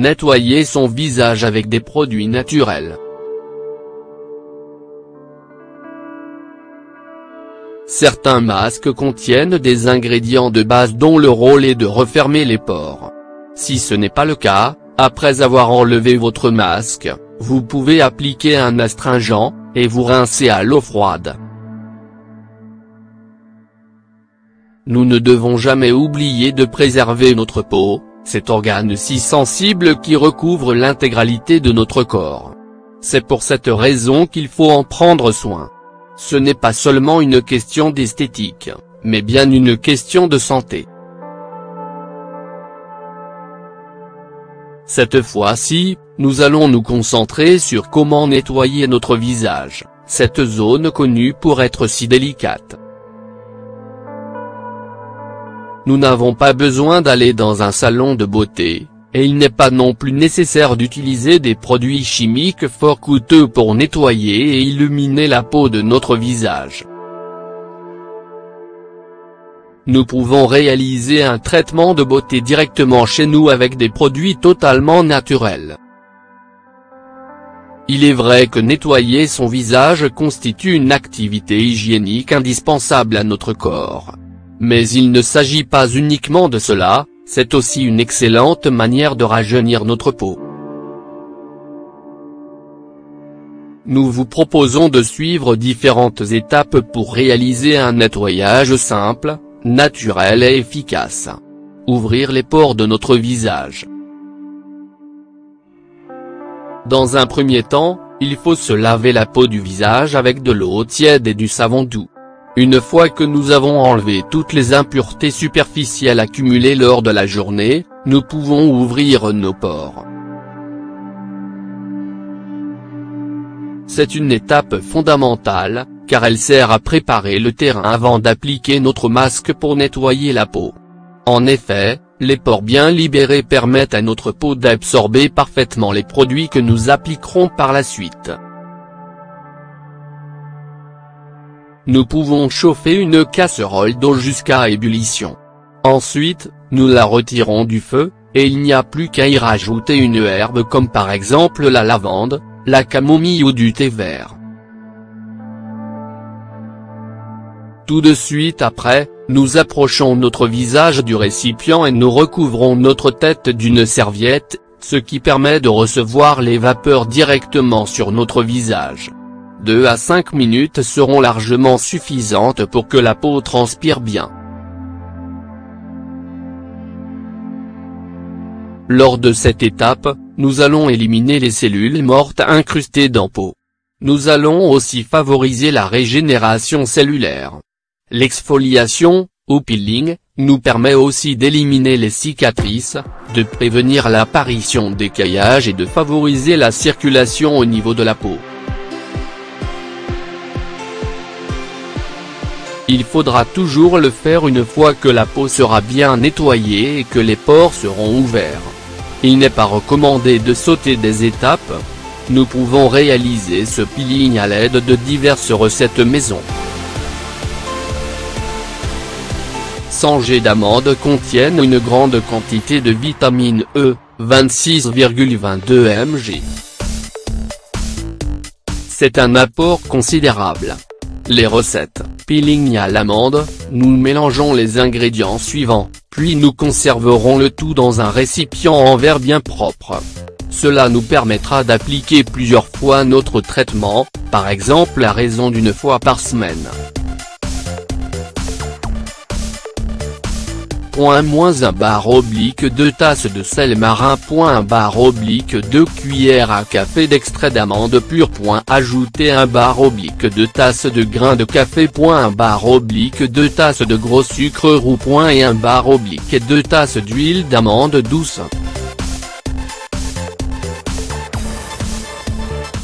nettoyer son visage avec des produits naturels. Certains masques contiennent des ingrédients de base dont le rôle est de refermer les pores. Si ce n'est pas le cas, après avoir enlevé votre masque, vous pouvez appliquer un astringent, et vous rincer à l'eau froide. Nous ne devons jamais oublier de préserver notre peau, cet organe si sensible qui recouvre l'intégralité de notre corps. C'est pour cette raison qu'il faut en prendre soin. Ce n'est pas seulement une question d'esthétique, mais bien une question de santé. Cette fois-ci, nous allons nous concentrer sur comment nettoyer notre visage, cette zone connue pour être si délicate. Nous n'avons pas besoin d'aller dans un salon de beauté, et il n'est pas non plus nécessaire d'utiliser des produits chimiques fort coûteux pour nettoyer et illuminer la peau de notre visage. Nous pouvons réaliser un traitement de beauté directement chez nous avec des produits totalement naturels. Il est vrai que nettoyer son visage constitue une activité hygiénique indispensable à notre corps. Mais il ne s'agit pas uniquement de cela, c'est aussi une excellente manière de rajeunir notre peau. Nous vous proposons de suivre différentes étapes pour réaliser un nettoyage simple, naturel et efficace. Ouvrir les pores de notre visage. Dans un premier temps, il faut se laver la peau du visage avec de l'eau tiède et du savon doux. Une fois que nous avons enlevé toutes les impuretés superficielles accumulées lors de la journée, nous pouvons ouvrir nos pores. C'est une étape fondamentale, car elle sert à préparer le terrain avant d'appliquer notre masque pour nettoyer la peau. En effet, les pores bien libérés permettent à notre peau d'absorber parfaitement les produits que nous appliquerons par la suite. Nous pouvons chauffer une casserole d'eau jusqu'à ébullition. Ensuite, nous la retirons du feu, et il n'y a plus qu'à y rajouter une herbe comme par exemple la lavande, la camomille ou du thé vert. Tout de suite après, nous approchons notre visage du récipient et nous recouvrons notre tête d'une serviette, ce qui permet de recevoir les vapeurs directement sur notre visage. 2 à 5 minutes seront largement suffisantes pour que la peau transpire bien. Lors de cette étape, nous allons éliminer les cellules mortes incrustées dans peau. Nous allons aussi favoriser la régénération cellulaire. L'exfoliation, ou peeling, nous permet aussi d'éliminer les cicatrices, de prévenir l'apparition d'écaillage et de favoriser la circulation au niveau de la peau. Il faudra toujours le faire une fois que la peau sera bien nettoyée et que les pores seront ouverts. Il n'est pas recommandé de sauter des étapes. Nous pouvons réaliser ce peeling à l'aide de diverses recettes maison. 100 g d'amandes contiennent une grande quantité de vitamine E, 26,22 mg. C'est un apport considérable. Les recettes. Peeling à l'amande, nous mélangeons les ingrédients suivants, puis nous conserverons le tout dans un récipient en verre bien propre. Cela nous permettra d'appliquer plusieurs fois notre traitement, par exemple à raison d'une fois par semaine. -1/2 tasses de sel marin. -2 cuillères à café d'extrait d'amande pure. Ajouter 1/2 tasses de grains de café. -2 tasses de gros sucre roux. Et 1/2 tasses d'huile d'amande douce.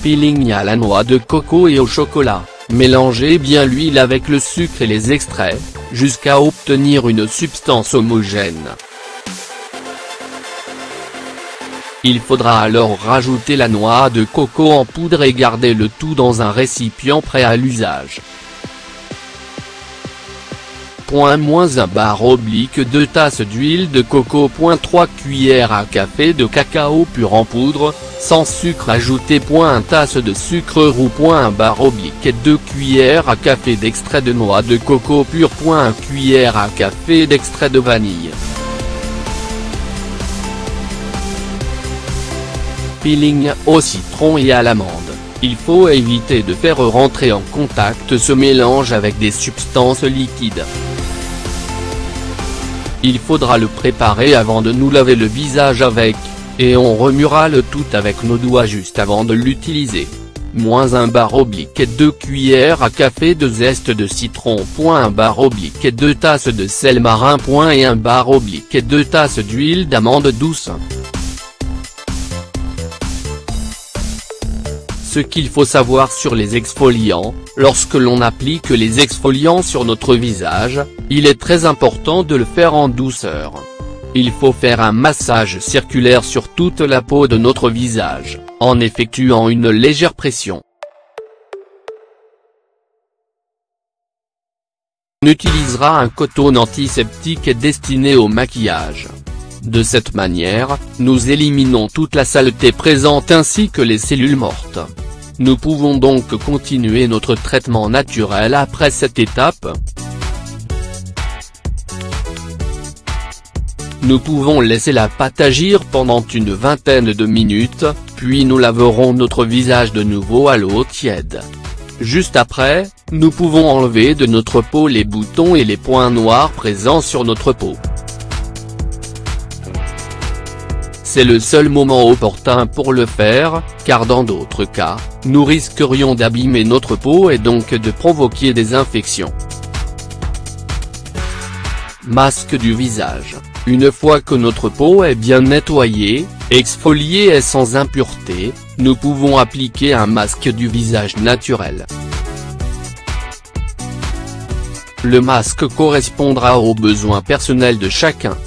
Peeling à la noix de coco et au chocolat. Mélangez bien l'huile avec le sucre et les extraits, jusqu'à obtenir une substance homogène. Il faudra alors rajouter la noix de coco en poudre et garder le tout dans un récipient prêt à l'usage. -1/2 tasses d'huile de coco. 3 cuillères à café de cacao pur en poudre, sans sucre ajouté. 1 tasse de sucre roux. 2 cuillères à café d'extrait de noix de coco pur. 1 cuillère à café d'extrait de vanille. Peeling au citron et à l'amande. Il faut éviter de faire rentrer en contact ce mélange avec des substances liquides. Il faudra le préparer avant de nous laver le visage avec, et on remuera le tout avec nos doigts juste avant de l'utiliser. -2 cuillères à café de zeste de citron. -2 tasses de sel marin. Et 1/2 tasses d'huile d'amande douce. Ce qu'il faut savoir sur les exfoliants: lorsque l'on applique les exfoliants sur notre visage, il est très important de le faire en douceur. Il faut faire un massage circulaire sur toute la peau de notre visage, en effectuant une légère pression. On utilisera un coton antiseptique destiné au maquillage. De cette manière, nous éliminons toute la saleté présente ainsi que les cellules mortes. Nous pouvons donc continuer notre traitement naturel après cette étape. Nous pouvons laisser la pâte agir pendant une vingtaine de minutes, puis nous laverons notre visage de nouveau à l'eau tiède. Juste après, nous pouvons enlever de notre peau les boutons et les points noirs présents sur notre peau. C'est le seul moment opportun pour le faire, car dans d'autres cas, nous risquerions d'abîmer notre peau et donc de provoquer des infections. Masque du visage. Une fois que notre peau est bien nettoyée, exfoliée et sans impureté, nous pouvons appliquer un masque du visage naturel. Le masque correspondra aux besoins personnels de chacun.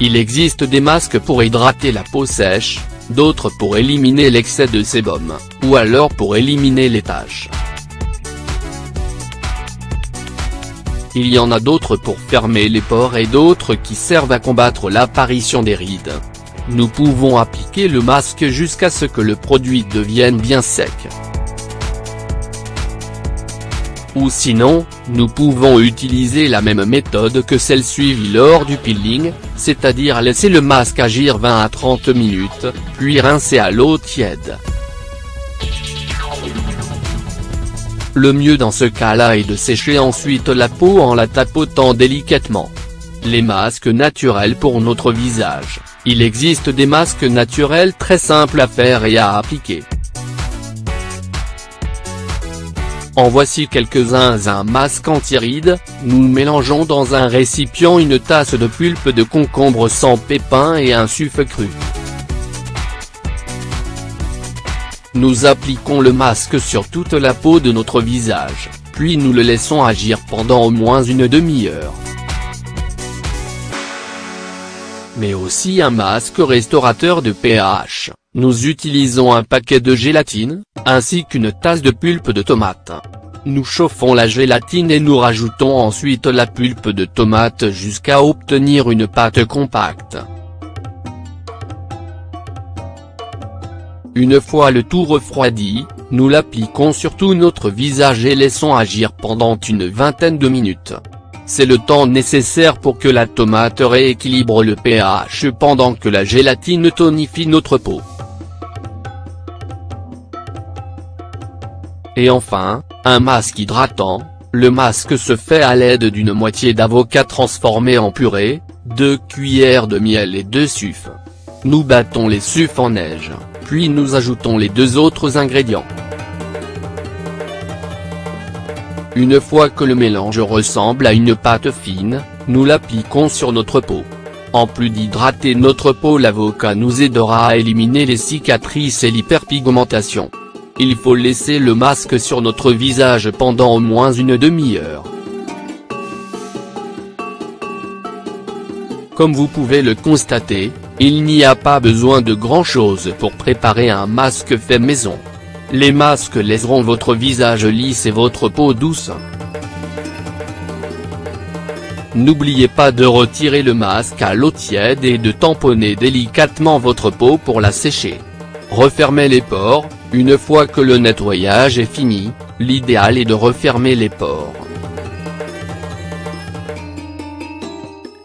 Il existe des masques pour hydrater la peau sèche, d'autres pour éliminer l'excès de sébum, ou alors pour éliminer les taches. Il y en a d'autres pour fermer les pores et d'autres qui servent à combattre l'apparition des rides. Nous pouvons appliquer le masque jusqu'à ce que le produit devienne bien sec. Ou sinon, nous pouvons utiliser la même méthode que celle suivie lors du peeling, c'est-à-dire laisser le masque agir 20 à 30 minutes, puis rincer à l'eau tiède. Le mieux dans ce cas-là est de sécher ensuite la peau en la tapotant délicatement. Les masques naturels pour notre visage. Il existe des masques naturels très simples à faire et à appliquer. En voici quelques-uns. Un masque anti-rides. Nous mélangeons dans un récipient une tasse de pulpe de concombre sans pépins et un sucre cru. Nous appliquons le masque sur toute la peau de notre visage, puis nous le laissons agir pendant au moins une demi-heure. Mais aussi un masque restaurateur de pH. Nous utilisons un paquet de gélatine, ainsi qu'une tasse de pulpe de tomate. Nous chauffons la gélatine et nous rajoutons ensuite la pulpe de tomate jusqu'à obtenir une pâte compacte. Une fois le tout refroidi, nous l'appliquons sur tout notre visage et laissons agir pendant une vingtaine de minutes. C'est le temps nécessaire pour que la tomate rééquilibre le pH pendant que la gélatine tonifie notre peau. Et enfin, un masque hydratant. Le masque se fait à l'aide d'une moitié d'avocat transformé en purée, 2 cuillères de miel et 2 sucres. Nous battons les sucres en neige, puis nous ajoutons les 2 autres ingrédients. Une fois que le mélange ressemble à une pâte fine, nous l'appliquons sur notre peau. En plus d'hydrater notre peau, l'avocat nous aidera à éliminer les cicatrices et l'hyperpigmentation. Il faut laisser le masque sur notre visage pendant au moins une demi-heure. Comme vous pouvez le constater, il n'y a pas besoin de grand-chose pour préparer un masque fait maison. Les masques laisseront votre visage lisse et votre peau douce. N'oubliez pas de retirer le masque à l'eau tiède et de tamponner délicatement votre peau pour la sécher. Refermez les pores. Une fois que le nettoyage est fini, l'idéal est de refermer les pores.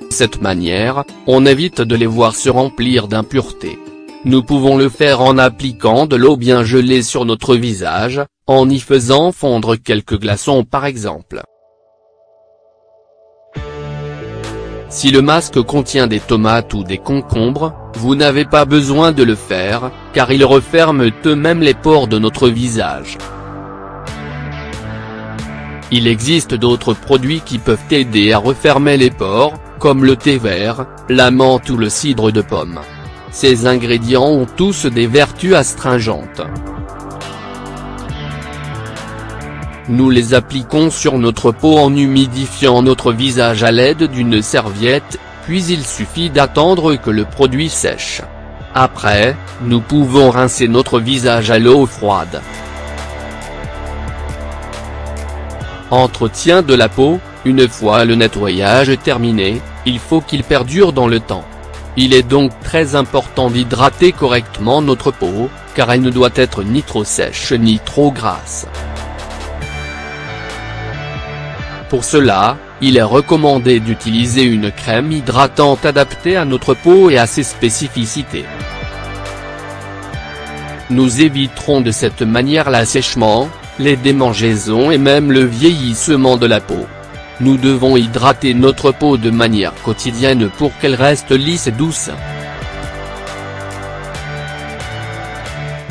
De cette manière, on évite de les voir se remplir d'impuretés. Nous pouvons le faire en appliquant de l'eau bien gelée sur notre visage, en y faisant fondre quelques glaçons par exemple. Si le masque contient des tomates ou des concombres, vous n'avez pas besoin de le faire, car ils referment eux-mêmes les pores de notre visage. Il existe d'autres produits qui peuvent aider à refermer les pores, comme le thé vert, la menthe ou le cidre de pomme. Ces ingrédients ont tous des vertus astringentes. Nous les appliquons sur notre peau en humidifiant notre visage à l'aide d'une serviette, puis il suffit d'attendre que le produit sèche. Après, nous pouvons rincer notre visage à l'eau froide. Entretien de la peau. Une fois le nettoyage terminé, il faut qu'il perdure dans le temps. Il est donc très important d'hydrater correctement notre peau, car elle ne doit être ni trop sèche ni trop grasse. Pour cela, il est recommandé d'utiliser une crème hydratante adaptée à notre peau et à ses spécificités. Nous éviterons de cette manière l'assèchement, les démangeaisons et même le vieillissement de la peau. Nous devons hydrater notre peau de manière quotidienne pour qu'elle reste lisse et douce.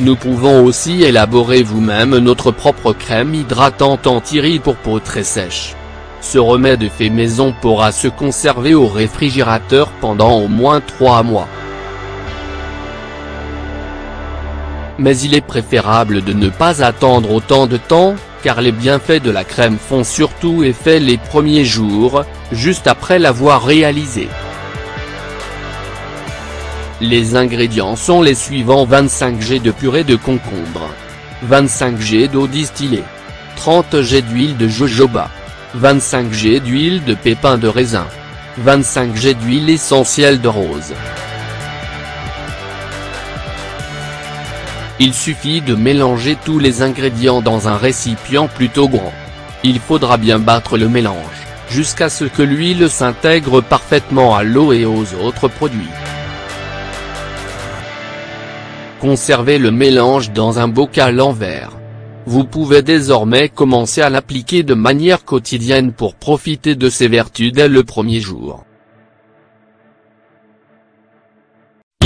Nous pouvons aussi élaborer vous-même notre propre crème hydratante anti-rides pour peau très sèche. Ce remède fait maison pourra se conserver au réfrigérateur pendant au moins 3 mois. Mais il est préférable de ne pas attendre autant de temps, car les bienfaits de la crème font surtout effet les premiers jours, juste après l'avoir réalisée. Les ingrédients sont les suivants: 25 g de purée de concombre, 25 g d'eau distillée, 30 g d'huile de jojoba, 25 g d'huile de pépins de raisin, 25 g d'huile essentielle de rose. Il suffit de mélanger tous les ingrédients dans un récipient plutôt grand. Il faudra bien battre le mélange, jusqu'à ce que l'huile s'intègre parfaitement à l'eau et aux autres produits. Conservez le mélange dans un bocal en verre. Vous pouvez désormais commencer à l'appliquer de manière quotidienne pour profiter de ses vertus dès le premier jour.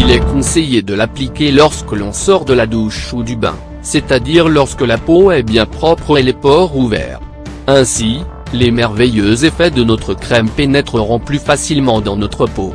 Il est conseillé de l'appliquer lorsque l'on sort de la douche ou du bain, c'est-à-dire lorsque la peau est bien propre et les pores ouverts. Ainsi, les merveilleux effets de notre crème pénétreront plus facilement dans notre peau.